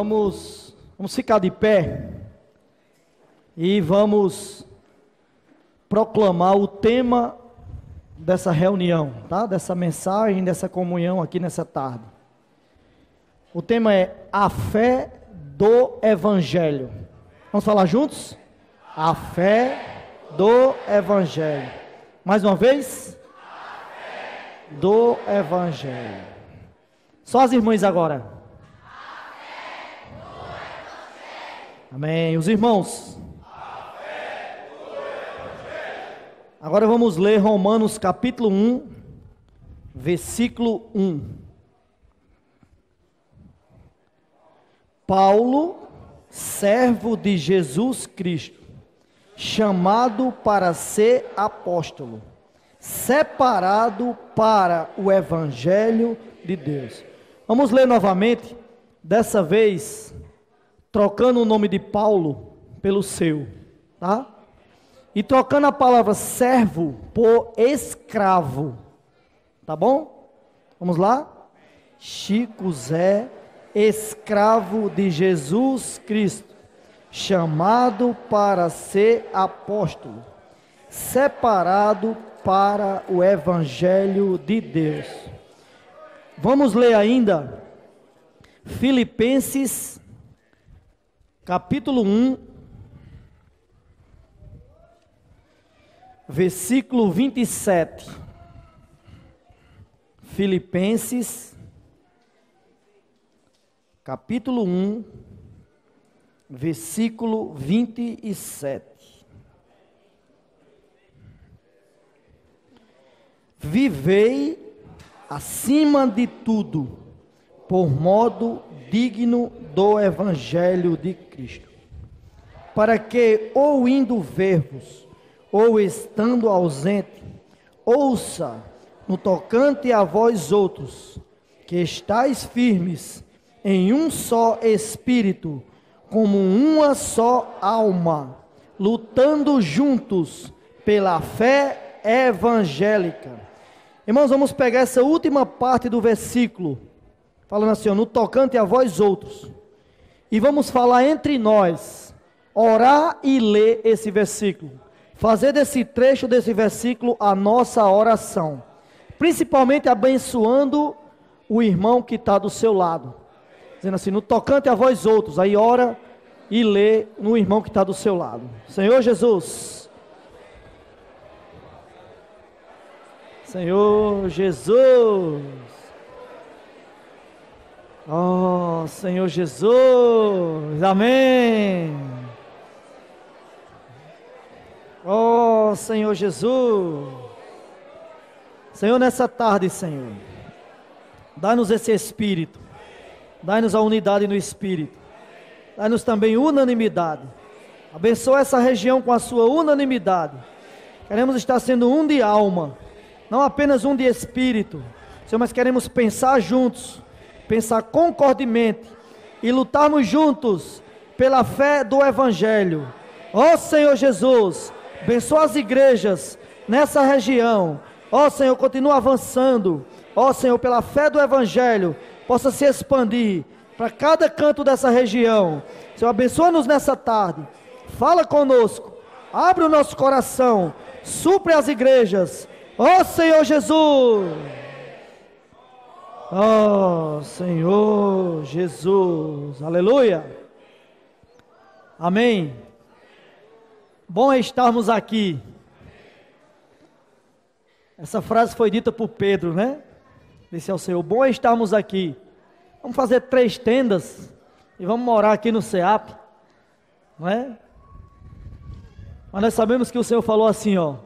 Vamos ficar de pé e vamos proclamar o tema dessa reunião, tá? Dessa mensagem, dessa comunhão aqui nessa tarde. O tema é a fé do Evangelho. Vamos falar juntos? A fé do Evangelho. Mais uma vez? A fé do Evangelho. Só as irmãs agora. A fé do Evangelho. Amém. Os irmãos. A fé do Evangelho. Agora vamos ler Romanos capítulo 1, versículo 1. Paulo, servo de Jesus Cristo, chamado para ser apóstolo, separado para o Evangelho de Deus. Vamos ler novamente, dessa vez, trocando o nome de Paulo pelo seu, tá? E trocando a palavra servo por escravo, tá bom? Vamos lá? Chico Zé, escravo de Jesus Cristo, chamado para ser apóstolo, separado para o Evangelho de Deus. Vamos ler ainda Filipenses capítulo 1, versículo 27. Filipenses capítulo 1, versículo 27. Vivei acima de tudo, por modo digno do Evangelho de Cristo, para que, ou indo ver-vos, ou estando ausente, ouça no tocante a vós outros, que estáis firmes em um só espírito, como uma só alma, lutando juntos pela fé evangélica. Irmãos, vamos pegar essa última parte do versículo, falando assim, no tocante a vós outros, e vamos falar entre nós, orar e ler esse versículo, fazer desse trecho desse versículo a nossa oração, principalmente abençoando o irmão que está do seu lado, dizendo assim, no tocante a vós outros, aí ora e lê no irmão que está do seu lado. Senhor Jesus, Senhor Jesus, oh Senhor Jesus, amém, oh Senhor Jesus, Senhor, nessa tarde, Senhor, dá-nos esse Espírito, dá-nos a unidade no Espírito, dá-nos também unanimidade, abençoa essa região com a sua unanimidade, queremos estar sendo um de alma, não apenas um de Espírito, Senhor, mas queremos pensar juntos, pensar concordemente, e lutarmos juntos, pela fé do Evangelho, ó Senhor Jesus, abençoa as igrejas, nessa região, ó Senhor, continua avançando, ó Senhor, pela fé do Evangelho, possa se expandir para cada canto dessa região. Senhor, abençoa-nos nessa tarde, fala conosco, abre o nosso coração, supre as igrejas, ó Senhor Jesus, ó Senhor Jesus, aleluia, amém. Bom é estarmos aqui. Essa frase foi dita por Pedro, né? Disse ao Senhor, bom é estarmos aqui. Vamos fazer 3 tendas e vamos morar aqui no SEAP, não é? Mas nós sabemos que o Senhor falou assim, ó,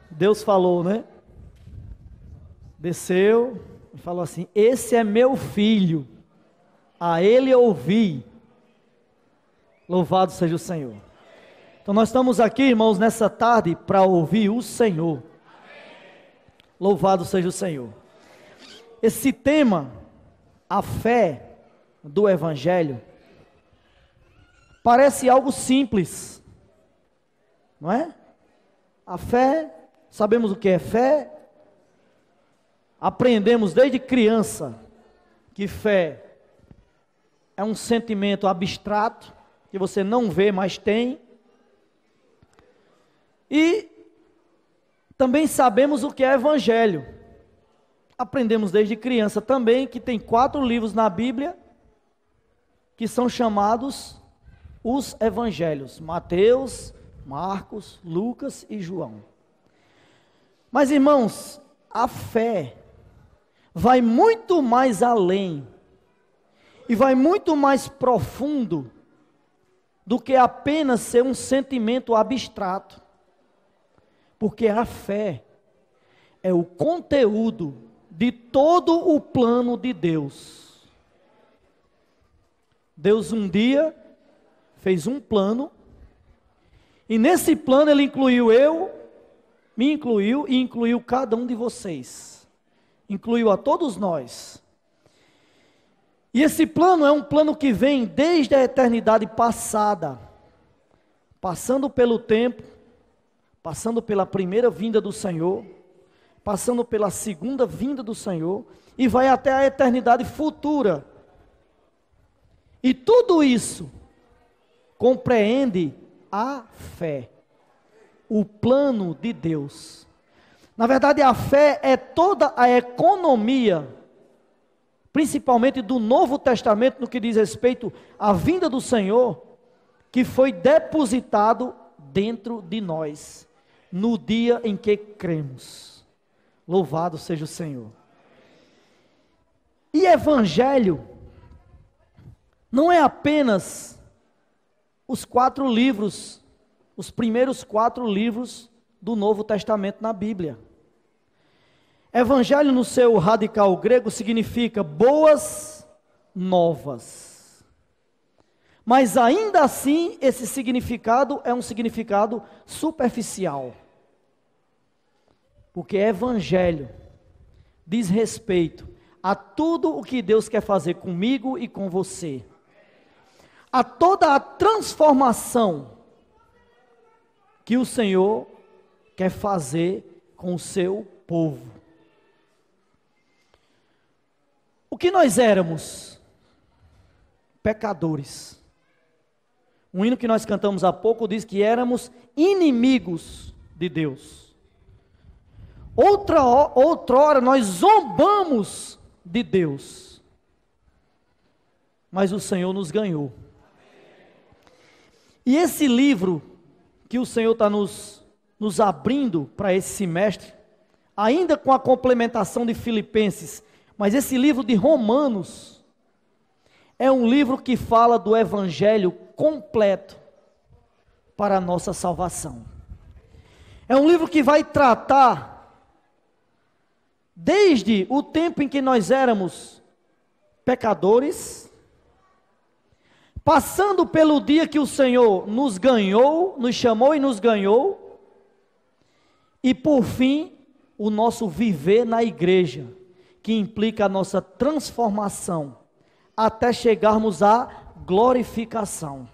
Deus falou, né? Desceu e falou assim, esse é meu filho, a ele ouvi, louvado seja o Senhor. Então nós estamos aqui, irmãos, nessa tarde para ouvir o Senhor, louvado seja o Senhor. Esse tema, a fé do Evangelho, parece algo simples, não é? A fé, sabemos o que é fé, aprendemos desde criança que fé é um sentimento abstrato, que você não vê, mas tem. E também sabemos o que é evangelho. Aprendemos desde criança também que tem 4 livros na Bíblia que são chamados os evangelhos: Mateus, Marcos, Lucas e João. Mas, irmãos, a fé vai muito mais além e vai muito mais profundo do que apenas ser um sentimento abstrato. Porque a fé é o conteúdo de todo o plano de Deus. Deus um dia fez um plano, e nesse plano Ele incluiu me incluiu e incluiu cada um de vocês. Incluiu a todos nós. E esse plano é um plano que vem desde a eternidade passada, passando pelo tempo, passando pela primeira vinda do Senhor, passando pela segunda vinda do Senhor, e vai até a eternidade futura. E tudo isso compreende a fé, o plano de Deus. Na verdade, a fé é toda a economia, principalmente do Novo Testamento, no que diz respeito à vinda do Senhor, que foi depositado dentro de nós, no dia em que cremos. Louvado seja o Senhor. E evangelho não é apenas os 4 livros, os primeiros 4 livros do Novo Testamento na Bíblia. Evangelho, no seu radical grego, significa boas novas. Mas ainda assim, esse significado é um significado superficial. Porque evangelho diz respeito a tudo o que Deus quer fazer comigo e com você. A toda a transformação que o Senhor quer fazer com o seu povo. O que nós éramos? Pecadores. Um hino que nós cantamos há pouco diz que éramos inimigos de Deus. Outrora nós zombamos de Deus, mas o Senhor nos ganhou. E esse livro que o Senhor está nos abrindo para esse semestre, ainda com a complementação de Filipenses, mas esse livro de Romanos, é um livro que fala do evangelho completo para a nossa salvação. É um livro que vai tratar desde o tempo em que nós éramos pecadores, passando pelo dia que o Senhor nos ganhou, nos chamou e nos ganhou, e por fim, o nosso viver na igreja, que implica a nossa transformação, até chegarmos à glorificação.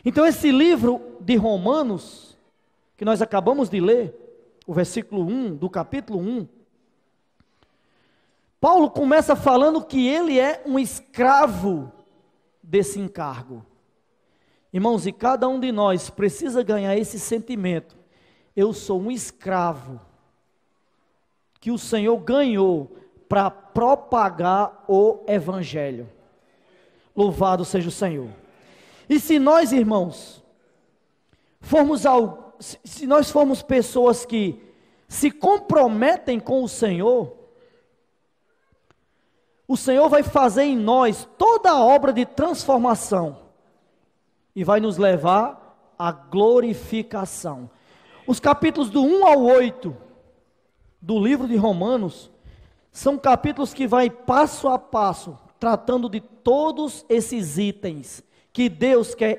Então esse livro de Romanos, que nós acabamos de ler, o versículo 1 do capítulo 1, Paulo começa falando que ele é um escravo desse encargo. Irmãos, e cada um de nós precisa ganhar esse sentimento. Eu sou um escravo que o Senhor ganhou para propagar o evangelho. Louvado seja o Senhor. E se nós, irmãos, se nós formos pessoas que se comprometem com o Senhor vai fazer em nós toda a obra de transformação e vai nos levar à glorificação. Os capítulos do 1 ao 8 do livro de Romanos são capítulos que vai passo a passo tratando de todos esses itens que Deus quer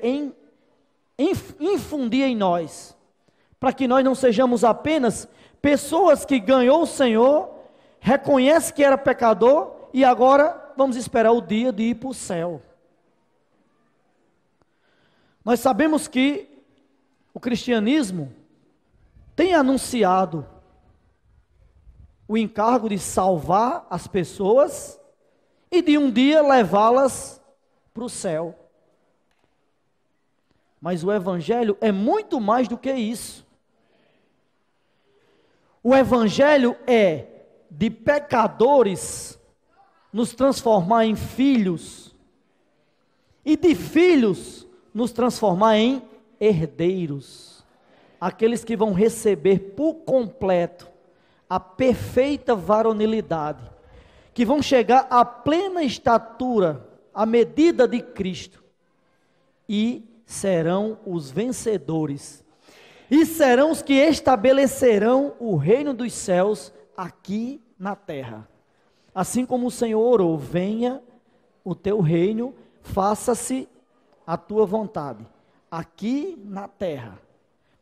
infundir em nós, para que nós não sejamos apenas pessoas que ganhou o Senhor, reconhece que era pecador e agora vamos esperar o dia de ir para o céu. Nós sabemos que o cristianismo tem anunciado o encargo de salvar as pessoas e de um dia levá-las para o céu. Mas o Evangelho é muito mais do que isso. O Evangelho é de pecadores nos transformar em filhos, e de filhos nos transformar em herdeiros, aqueles que vão receber por completo a perfeita varonilidade, que vão chegar à plena estatura, à medida de Cristo, e serão os vencedores, e serão os que estabelecerão o reino dos céus aqui na terra. Assim como o Senhor orou: venha o teu reino, faça-se a tua vontade, aqui na terra,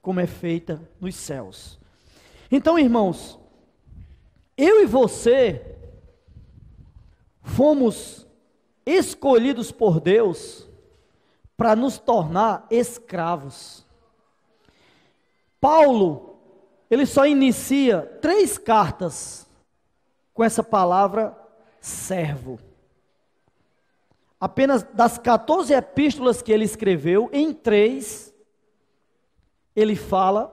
como é feita nos céus. Então, irmãos, eu e você fomos escolhidos por Deus para nos tornar escravos. Paulo, ele só inicia 3 cartas com essa palavra servo. Apenas das 14 epístolas que ele escreveu, em 3, ele fala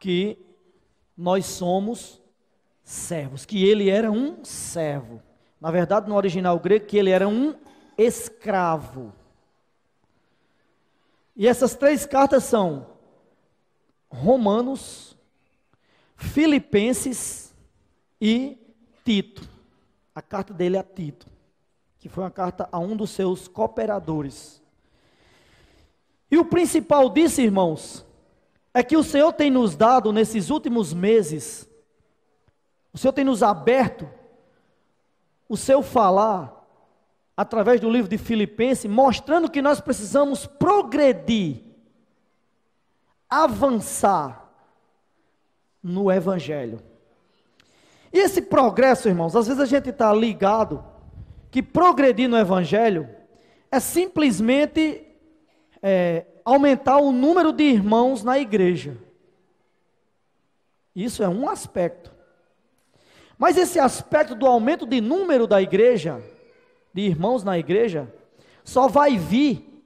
que nós somos servos, que ele era um servo. Na verdade, no original grego, que ele era um escravo. E essas 3 cartas são Romanos, Filipenses e Tito. A carta dele é a Tito, que foi uma carta a um dos seus cooperadores. E o principal disso, irmãos, é que o Senhor tem nos dado nesses últimos meses, o Senhor tem nos aberto o seu falar através do livro de Filipenses, mostrando que nós precisamos progredir, avançar no Evangelho. E esse progresso, irmãos, às vezes a gente está ligado que progredir no Evangelho é simplesmente aumentar o número de irmãos na igreja. Isso é um aspecto. Mas esse aspecto do aumento de número da igreja, de irmãos na igreja, só vai vir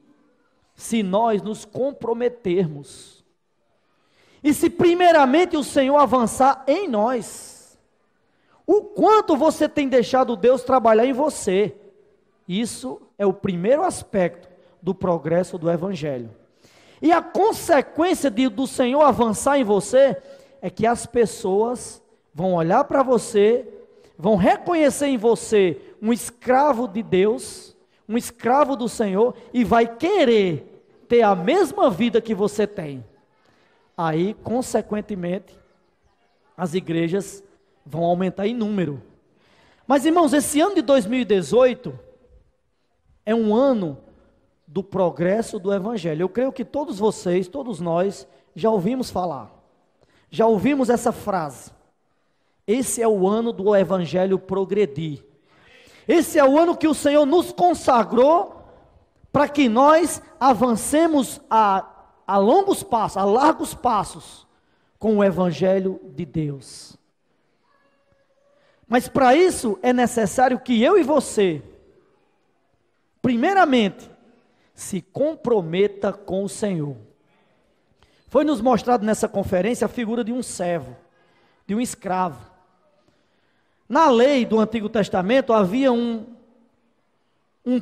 se nós nos comprometermos. E se primeiramente o Senhor avançar em nós. O quanto você tem deixado Deus trabalhar em você. Isso é o primeiro aspecto do progresso do Evangelho. E a consequência do Senhor avançar em você é que as pessoas vão olhar para você, vão reconhecer em você um escravo de Deus, um escravo do Senhor, e vai querer ter a mesma vida que você tem. Aí, consequentemente, as igrejas vão aumentar em número. Mas, irmãos, esse ano de 2018 é um ano do progresso do Evangelho. Eu creio que todos vocês, todos nós, já ouvimos falar, já ouvimos essa frase. Esse é o ano do Evangelho progredir. Esse é o ano que o Senhor nos consagrou para que nós avancemos a longos passos, a largos passos, com o Evangelho de Deus. Mas para isso é necessário que eu e você, primeiramente, se comprometa com o Senhor. Foi nos mostrado nessa conferência a figura de um servo, de um escravo. Na lei do Antigo Testamento havia um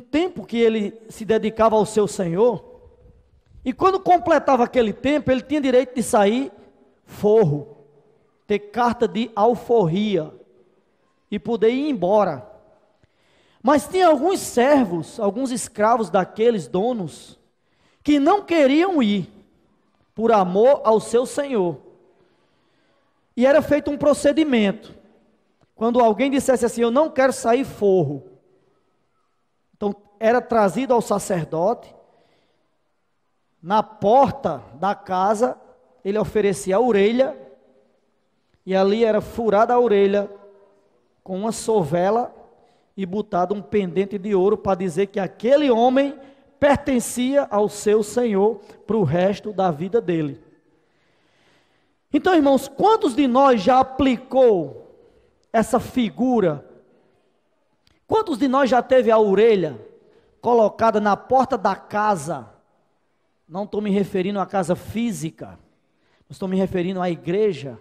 tempo que ele se dedicava ao seu Senhor, e quando completava aquele tempo, ele tinha direito de sair forro, ter carta de alforria, e poder ir embora. Mas tinha alguns servos, alguns escravos daqueles donos, que não queriam ir, por amor ao seu Senhor. E era feito um procedimento. Quando alguém dissesse assim: eu não quero sair forro, então era trazido ao sacerdote, na porta da casa, ele oferecia a orelha, e ali era furada a orelha, com uma sovela, e botado um pendente de ouro, para dizer que aquele homem pertencia ao seu Senhor, para o resto da vida dele. Então, irmãos, quantos de nós já aplicou essa figura Quantos de nós já teve a orelha colocada na porta da casa? Não estou me referindo à casa física, estou me referindo à igreja.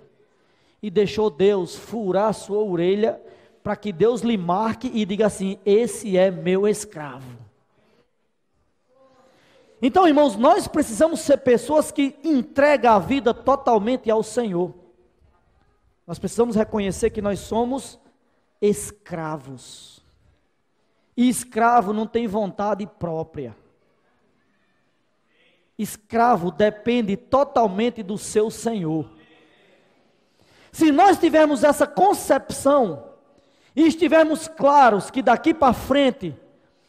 E deixou Deus furar a sua orelha, para que Deus lhe marque e diga assim: esse é meu escravo. Então, irmãos, nós precisamos ser pessoas que entregam a vida totalmente ao Senhor. Nós precisamos reconhecer que nós somos escravos. E escravo não tem vontade própria. Escravo depende totalmente do seu Senhor. Se nós tivermos essa concepção e estivermos claros que daqui para frente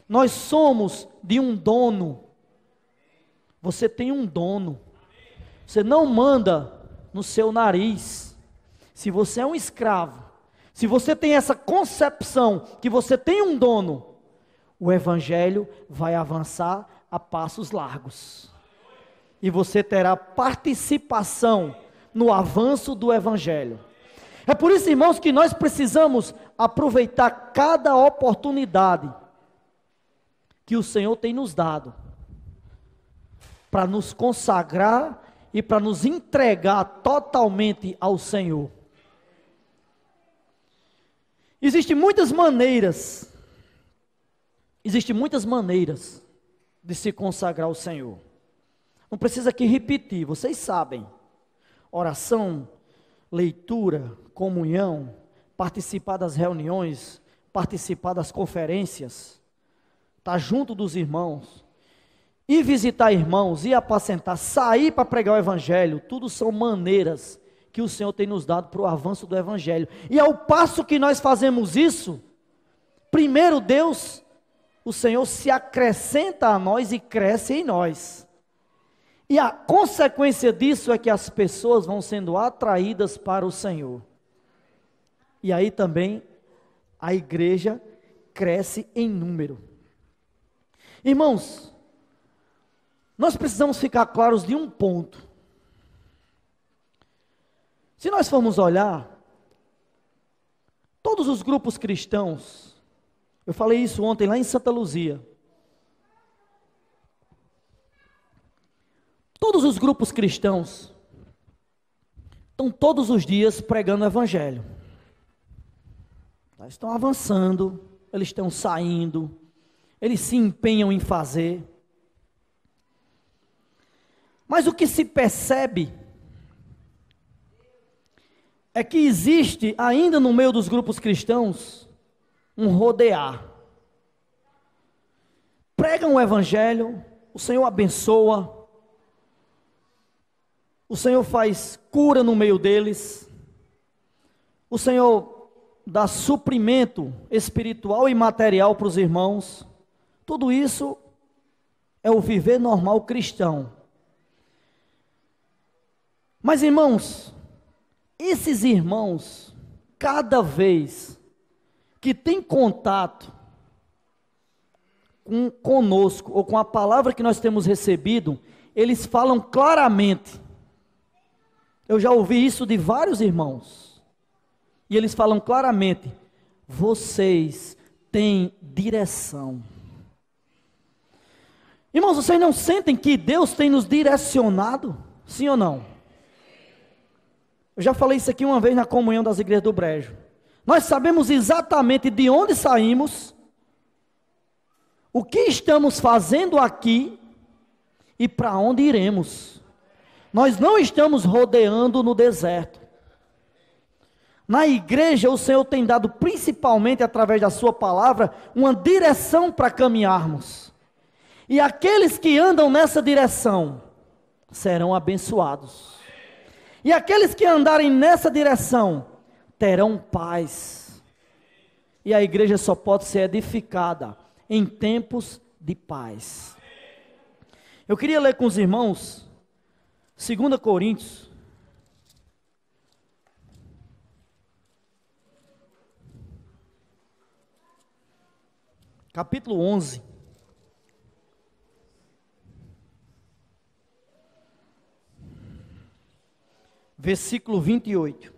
nós somos de um dono. Você tem um dono. Você não manda no seu nariz. Se você é um escravo, se você tem essa concepção que você tem um dono, o evangelho vai avançar a passos largos. E você terá participação no avanço do evangelho. É por isso, irmãos, que nós precisamos aproveitar cada oportunidade que o Senhor tem nos dado, para nos consagrar e para nos entregar totalmente ao Senhor. Existem muitas maneiras de se consagrar ao Senhor. Não precisa aqui repetir, vocês sabem. Oração, leitura, comunhão, participar das reuniões, participar das conferências, estar junto dos irmãos, ir visitar irmãos, ir apacentar, sair para pregar o evangelho, tudo são maneiras que o Senhor tem nos dado para o avanço do evangelho. E ao passo que nós fazemos isso, primeiro Deus, o Senhor se acrescenta a nós e cresce em nós. E a consequência disso é que as pessoas vão sendo atraídas para o Senhor. E aí também a igreja cresce em número. Irmãos, nós precisamos ficar claros de um ponto. Se nós formos olhar, todos os grupos cristãos, eu falei isso ontem lá em Santa Luzia, todos os grupos cristãos estão todos os dias pregando o evangelho. Eles estão avançando, eles estão saindo, eles se empenham em fazer. Mas o que se percebe é que existe ainda no meio dos grupos cristãos um rodear. Pregam o evangelho, o Senhor abençoa, o Senhor faz cura no meio deles, o Senhor dá suprimento espiritual e material para os irmãos. Tudo isso é o viver normal cristão. Mas, irmãos, esses irmãos, cada vez que tem contato conosco, ou com a palavra que nós temos recebido, eles falam claramente. Eu já ouvi isso de vários irmãos. E eles falam claramente: vocês têm direção. Irmãos, vocês não sentem que Deus tem nos direcionado? Sim ou não? Eu já falei isso aqui uma vez na comunhão das igrejas do Brejo. Nós sabemos exatamente de onde saímos, o que estamos fazendo aqui e para onde iremos. Nós não estamos rodeando no deserto. Na igreja, o Senhor tem dado, principalmente através da sua palavra, uma direção para caminharmos. E aqueles que andam nessa direção serão abençoados. E aqueles que andarem nessa direção terão paz. E a igreja só pode ser edificada em tempos de paz. Eu queria ler com os irmãos 2 Coríntios, capítulo 11. Versículo 28.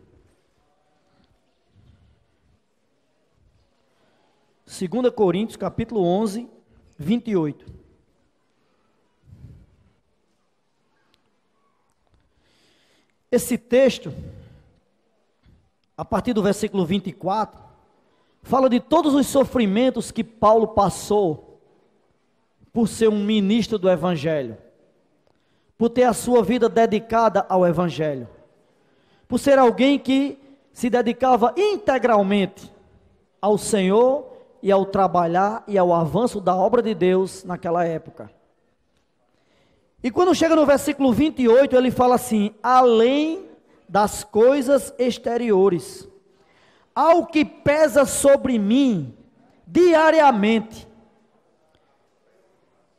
2 Coríntios, capítulo 11, 28. Esse texto, a partir do versículo 24, fala de todos os sofrimentos que Paulo passou por ser um ministro do Evangelho, por ter a sua vida dedicada ao Evangelho, por ser alguém que se dedicava integralmente ao Senhor e ao trabalhar e ao avanço da obra de Deus naquela época. E quando chega no versículo 28, ele fala assim: além das coisas exteriores, ao que pesa sobre mim diariamente,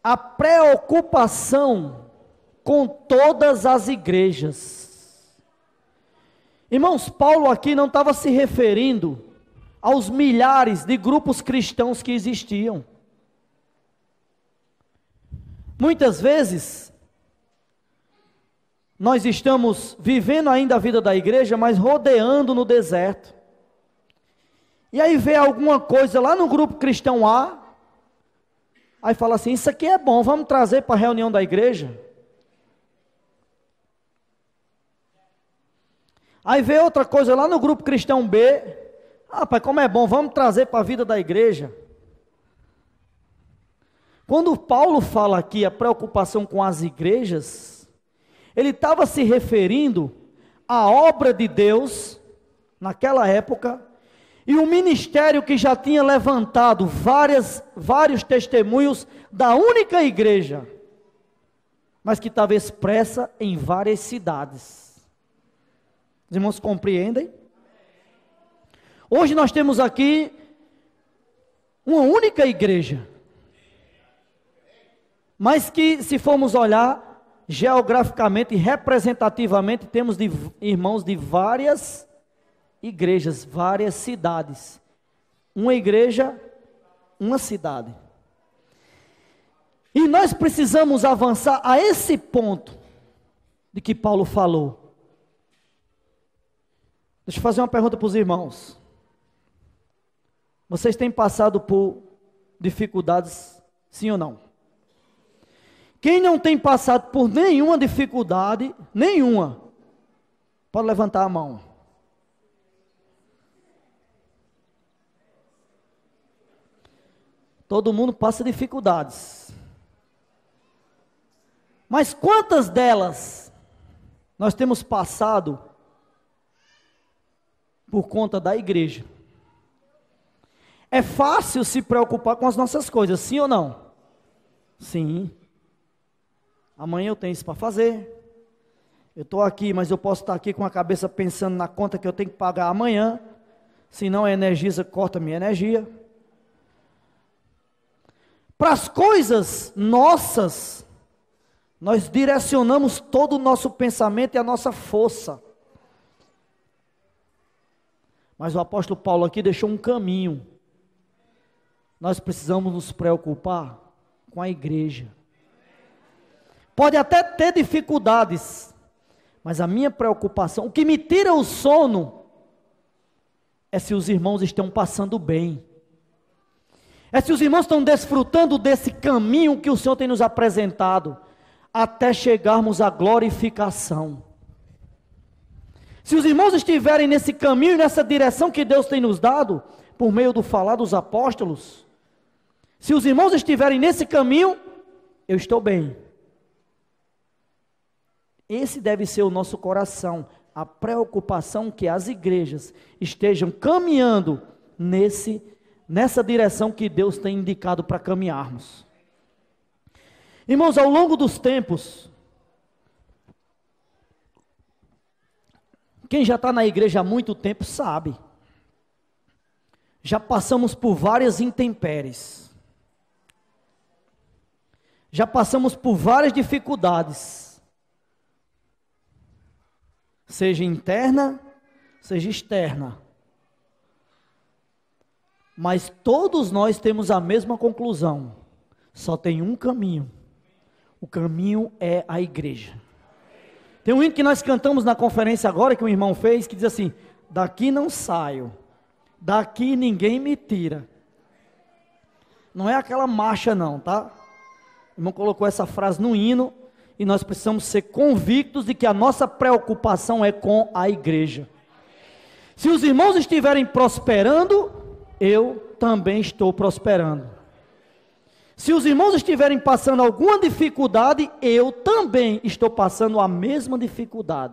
a preocupação com todas as igrejas. Irmãos, Paulo aqui não estava se referindo aos milhares de grupos cristãos que existiam. Muitas vezes, nós estamos vivendo ainda a vida da igreja, mas rodeando no deserto. E aí vê alguma coisa lá no grupo cristão A, aí fala assim: isso aqui é bom, vamos trazer para a reunião da igreja. Aí vê outra coisa lá no grupo cristão B, pai, como é bom, vamos trazer para a vida da igreja. Quando Paulo fala aqui a preocupação com as igrejas, ele estava se referindo à obra de Deus naquela época, e o ministério que já tinha levantado vários testemunhos da única igreja, mas que estava expressa em várias cidades. Os irmãos compreendem? Hoje nós temos aqui uma única igreja, mas que, se formos olhar geograficamente e representativamente, temos irmãos de várias igrejas, várias cidades. Uma igreja, uma cidade. E nós precisamos avançar a esse ponto de que Paulo falou. Deixa eu fazer uma pergunta para os irmãos. Vocês têm passado por dificuldades, sim ou não? Quem não tem passado por nenhuma dificuldade, nenhuma, pode levantar a mão. Todo mundo passa dificuldades. Mas quantas delas nós temos passado por conta da igreja? É fácil se preocupar com as nossas coisas, sim ou não? Sim. Amanhã eu tenho isso para fazer. Eu estou aqui, mas eu posso estar aqui com a cabeça pensando na conta que eu tenho que pagar amanhã. Senão a Energisa corta a minha energia. Para as coisas nossas, nós direcionamos todo o nosso pensamento e a nossa força. Mas o apóstolo Paulo aqui deixou um caminho. Nós precisamos nos preocupar com a igreja. Pode até ter dificuldades, mas a minha preocupação, o que me tira o sono, é se os irmãos estão passando bem. É se os irmãos estão desfrutando desse caminho que o Senhor tem nos apresentado, até chegarmos à glorificação. Se os irmãos estiverem nesse caminho, nessa direção que Deus tem nos dado, por meio do falar dos apóstolos, se os irmãos estiverem nesse caminho, eu estou bem. Esse deve ser o nosso coração, a preocupação que as igrejas estejam caminhando nessa direção que Deus tem indicado para caminharmos. Irmãos, ao longo dos tempos, quem já está na igreja há muito tempo sabe, já passamos por várias intempéries, já passamos por várias dificuldades, seja interna, seja externa, mas todos nós temos a mesma conclusão: só tem um caminho, o caminho é a igreja. Tem um hino que nós cantamos na conferência agora, que um irmão fez, que diz assim: daqui não saio, daqui ninguém me tira, Não é aquela marcha não, tá? O irmão colocou essa frase no hino, e nós precisamos ser convictos de que a nossa preocupação é com a igreja. Se os irmãos estiverem prosperando, eu também estou prosperando. Se os irmãos estiverem passando alguma dificuldade, eu também estou passando a mesma dificuldade.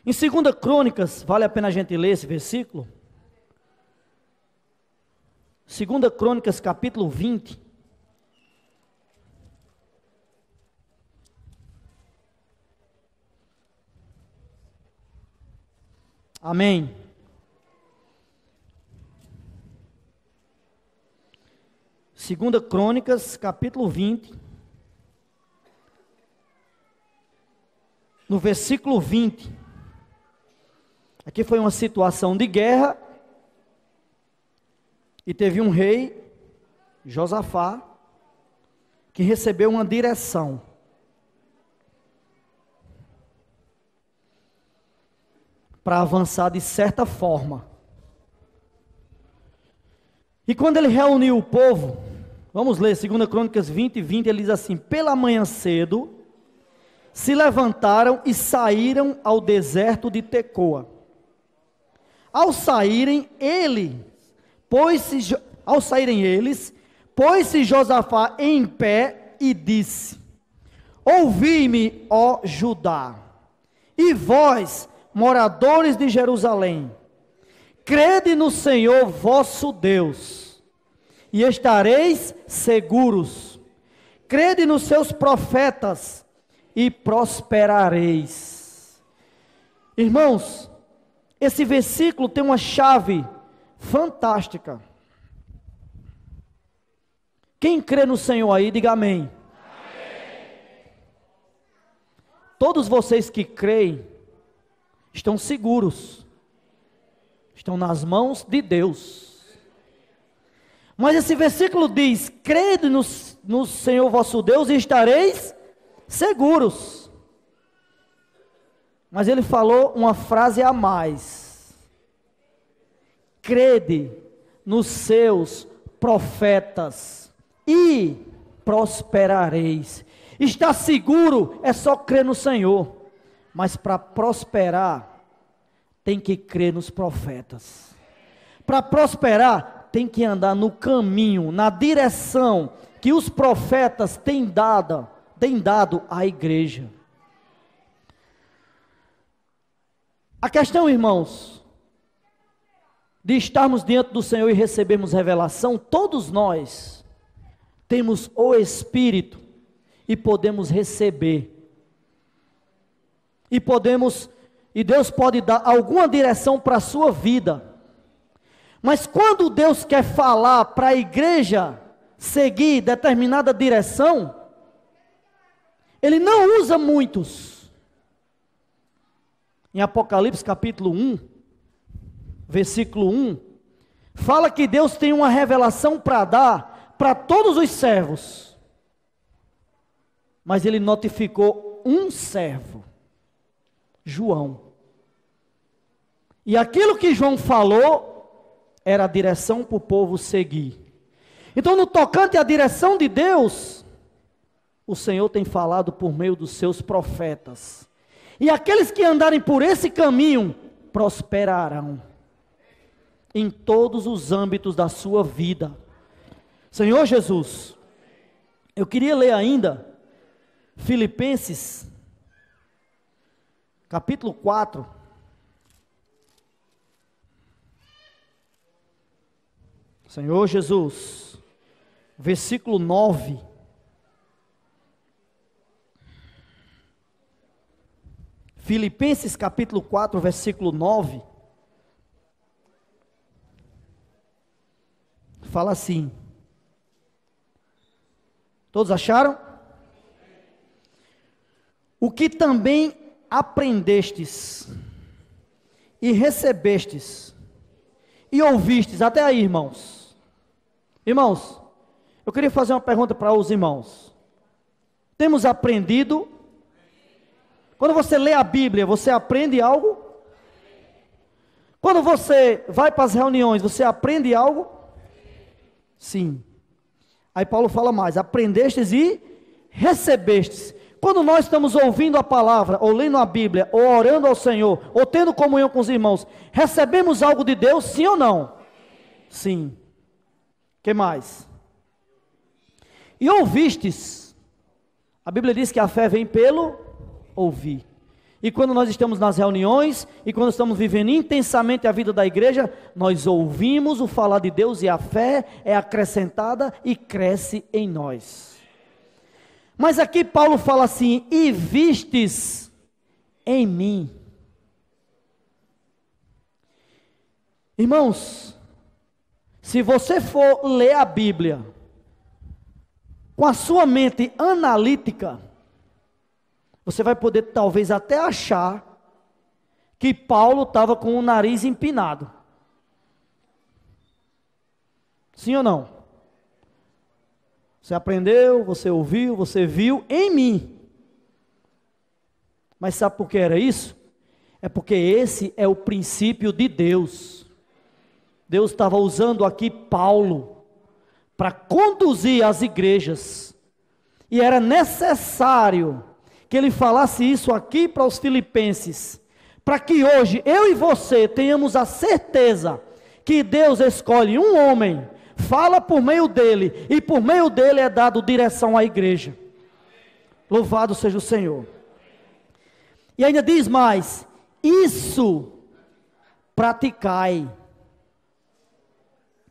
Em 2 Crônicas, vale a pena a gente ler esse versículo. 2 Crônicas, capítulo 20. Amém. Segunda Crônicas, capítulo 20. No versículo 20. Aqui foi uma situação de guerra. E teve um rei, Josafá, que recebeu uma direção. Para avançar de certa forma. E quando ele reuniu o povo, vamos ler 2 Crônicas 20, 20, ele diz assim: pela manhã cedo, se levantaram e saíram ao deserto de Tecoa. Ao saírem eles, pôs-se Josafá em pé e disse: ouvi-me, ó Judá, e vós, moradores de Jerusalém, crede no Senhor vosso Deus, e estareis seguros. Crede nos seus profetas, e prosperareis. Irmãos, esse versículo tem uma chave fantástica. Quem crê no Senhor aí, diga amém. Amém. Todos vocês que creem, estão seguros, estão nas mãos de Deus. Mas esse versículo diz: crede no Senhor vosso Deus e estareis seguros. Mas ele falou uma frase a mais: crede nos seus profetas e prosperareis. Estar seguro é só crer no Senhor, mas para prosperar tem que crer nos profetas. Para prosperar tem que andar no caminho, na direção que os profetas têm dado à igreja. A questão, irmãos, de estarmos diante do Senhor e recebermos revelação, todos nós temos o Espírito e podemos receber. E Deus pode dar alguma direção para a sua vida. Mas quando Deus quer falar para a igreja seguir determinada direção, Ele não usa muitos. Em Apocalipse capítulo 1, versículo 1, fala que Deus tem uma revelação para dar para todos os servos. Mas Ele notificou um servo, João. E aquilo que João falou era a direção para o povo seguir. Então, no tocante à direção de Deus, o Senhor tem falado por meio dos seus profetas. E aqueles que andarem por esse caminho prosperarão em todos os âmbitos da sua vida. Senhor Jesus, eu queria ler ainda Filipenses capítulo 4. Senhor Jesus, versículo 9. Filipenses capítulo 4, versículo 9. Fala assim. Todos acharam? O que também aprendestes e recebestes e ouvistes, até aí, irmãos. Irmãos, eu queria fazer uma pergunta para os irmãos. Temos aprendido? Quando você lê a Bíblia, você aprende algo? Quando você vai para as reuniões, você aprende algo? Sim. Aí Paulo fala mais: aprendestes e recebestes. Quando nós estamos ouvindo a palavra, ou lendo a Bíblia, ou orando ao Senhor, ou tendo comunhão com os irmãos, recebemos algo de Deus, sim ou não? Sim. O que mais? E ouvistes. A Bíblia diz que a fé vem pelo ouvir. E quando nós estamos nas reuniões, e quando estamos vivendo intensamente a vida da igreja, nós ouvimos o falar de Deus e a fé é acrescentada e cresce em nós. Mas aqui Paulo fala assim: e vistes em mim. Irmãos, se você for ler a Bíblia com a sua mente analítica, você vai poder talvez até achar que Paulo estava com o nariz empinado. Sim ou não? Você aprendeu, você ouviu, você viu em mim. Mas sabe por que era isso? É porque esse é o princípio de Deus. Deus estava usando aqui Paulo para conduzir as igrejas. E era necessário que ele falasse isso aqui para os filipenses, para que hoje eu e você tenhamos a certeza que Deus escolhe um homem, fala por meio dele, e por meio dele é dado direção à igreja. Louvado seja o Senhor. E ainda diz mais: isso praticai.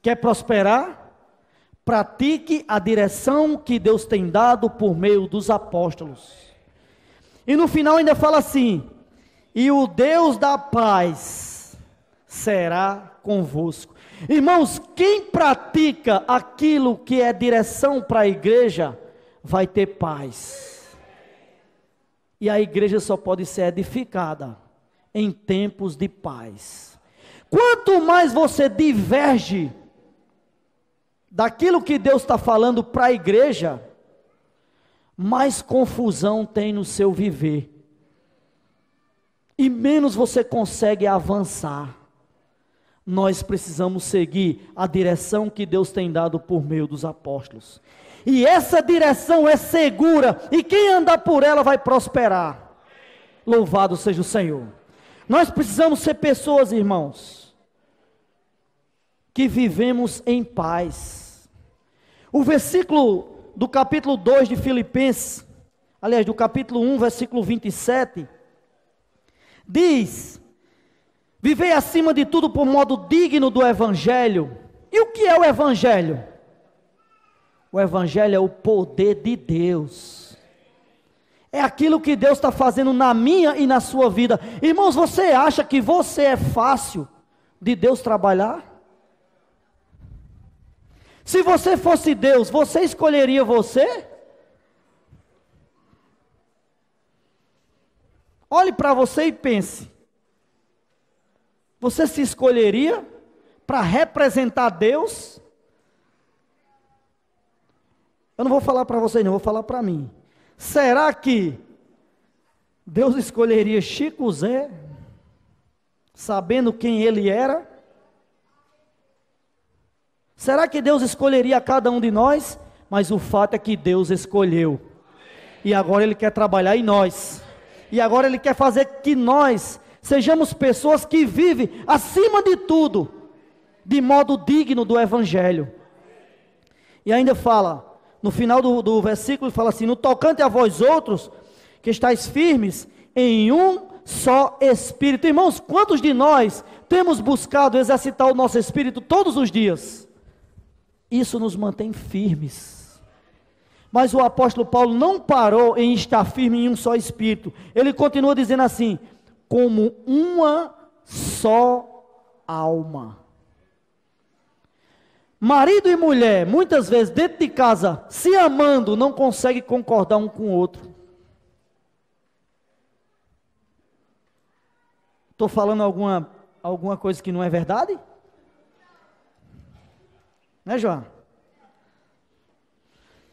Quer prosperar? Pratique a direção que Deus tem dado por meio dos apóstolos. E no final ainda fala assim: e o Deus da paz será convosco. Irmãos, quem pratica aquilo que é direção para a igreja, vai ter paz. E a igreja só pode ser edificada em tempos de paz. Quanto mais você diverge daquilo que Deus está falando para a igreja, mais confusão tem no seu viver, e menos você consegue avançar. Nós precisamos seguir a direção que Deus tem dado por meio dos apóstolos, e essa direção é segura, e quem andar por ela vai prosperar. Louvado seja o Senhor. Nós precisamos ser pessoas, irmãos, que vivemos em paz. O versículo do capítulo 2 de Filipenses, aliás, do capítulo 1, versículo 27, diz: vivei acima de tudo por modo digno do Evangelho. E o que é o Evangelho? O Evangelho é o poder de Deus, é aquilo que Deus está fazendo na minha e na sua vida. Irmãos, você acha que você é fácil de Deus trabalhar? Se você fosse Deus, você escolheria você? Olhe para você e pense: você se escolheria para representar Deus? Eu não vou falar para vocês, não, vou falar para mim. Será que Deus escolheria Chico Zé, sabendo quem ele era? Será que Deus escolheria cada um de nós? Mas o fato é que Deus escolheu, e agora Ele quer trabalhar em nós, e agora Ele quer fazer que nós sejamos pessoas que vivem acima de tudo, de modo digno do Evangelho. E ainda fala, no final do versículo, fala assim: no tocante a vós outros, que estáis firmes em um só Espírito. Irmãos, quantos de nós temos buscado exercitar o nosso Espírito todos os dias? Isso nos mantém firmes. Mas o apóstolo Paulo não parou em estar firme em um só Espírito. Ele continua dizendo assim: como uma só alma. Marido e mulher, muitas vezes dentro de casa, se amando, não conseguem concordar um com o outro. Estou falando alguma coisa que não é verdade? Né, João?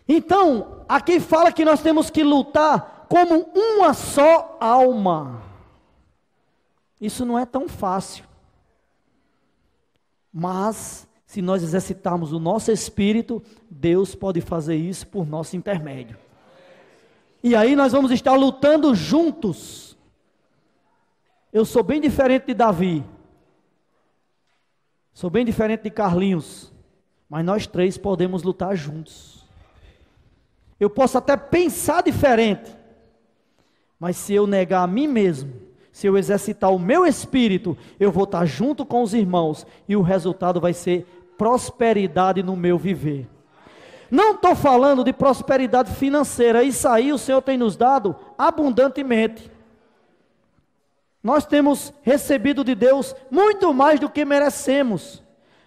Então, aqui fala que nós temos que lutar como uma só alma. Isso não é tão fácil. Mas, se nós exercitarmos o nosso espírito, Deus pode fazer isso por nosso intermédio. E aí nós vamos estar lutando juntos. Eu sou bem diferente de Davi. Sou bem diferente de Carlinhos. Mas nós três podemos lutar juntos. Eu posso até pensar diferente. Mas se eu negar a mim mesmo, se eu exercitar o meu espírito, eu vou estar junto com os irmãos. E o resultado vai ser prosperidade no meu viver. Não estou falando de prosperidade financeira. Isso aí o Senhor tem nos dado abundantemente. Nós temos recebido de Deus muito mais do que merecemos.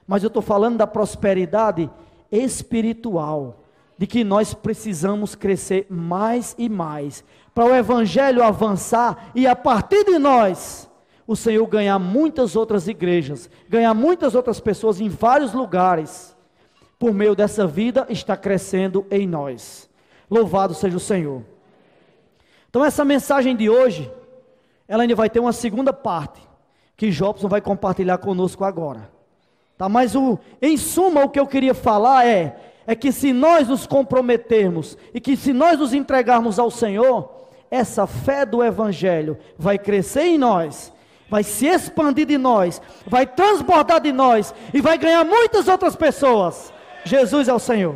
Mas eu estou falando da prosperidade espiritual, de que nós precisamos crescer mais e mais, para o Evangelho avançar e a partir de nós, o Senhor ganhar muitas outras igrejas, ganhar muitas outras pessoas em vários lugares, por meio dessa vida está crescendo em nós. Louvado seja o Senhor. Então essa mensagem de hoje, ela ainda vai ter uma segunda parte, que Jobson vai compartilhar conosco agora. Tá? Mas em suma o que eu queria falar é que se nós nos comprometermos, e que se nós nos entregarmos ao Senhor, essa fé do Evangelho vai crescer em nós, vai se expandir de nós, vai transbordar de nós, e vai ganhar muitas outras pessoas. Jesus é o Senhor.